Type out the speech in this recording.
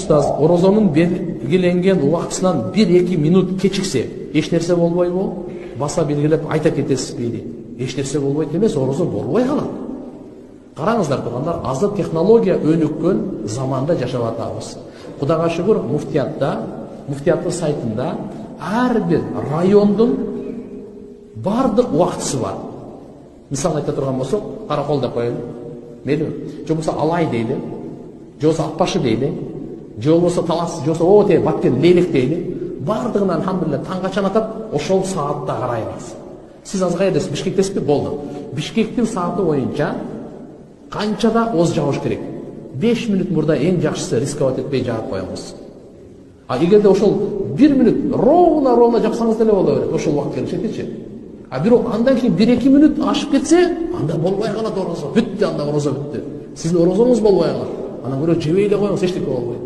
Ustaz, орозонун белгиленген убактысынан 1-2 минут кечиксе, эч нерсе болбойбу? Баса белгилеп айта кетесизби дейт. Эч нерсе болбойт эмес, орозо болбой калат. Караңыздар тугандар, азыр технология өнүккөн заманда жашап атабыз. Кудайга шүгүр, муфтияттын сайтында ар бир райондун бардык убактысы бар. Мисал айта турган болсок, Каракол деп коелу. Мейли, же болбосо Алай дейли, же болбосо Акбашы дейли, же болбосо Талас, же болбосо Оте, Баткен, Лейлек дейли. Бардыгынан алхамдулилlah таң качан атат, ошол саатта карайбыз. Сиз азыр каердесиз? Бишкектесизби? Болду. Бишкектин сааты боюнча канчада оз жабыш керек? 5 минут мурда эң жакшысы рисковать этпей жаап коебуз. А эгерде ошол 1 минут ровно жапсаңыз деле боло берет. Ошол убакыт келишетичи. А бирок андан кийин 1-2 минут ашып кетсе, анда болбой калат орозо. Бүттү, анда орозо бүттү. Сиздин орозоңуз болбой калат. Анан көрө жебей эле коюңуз, эчтеке болбойт.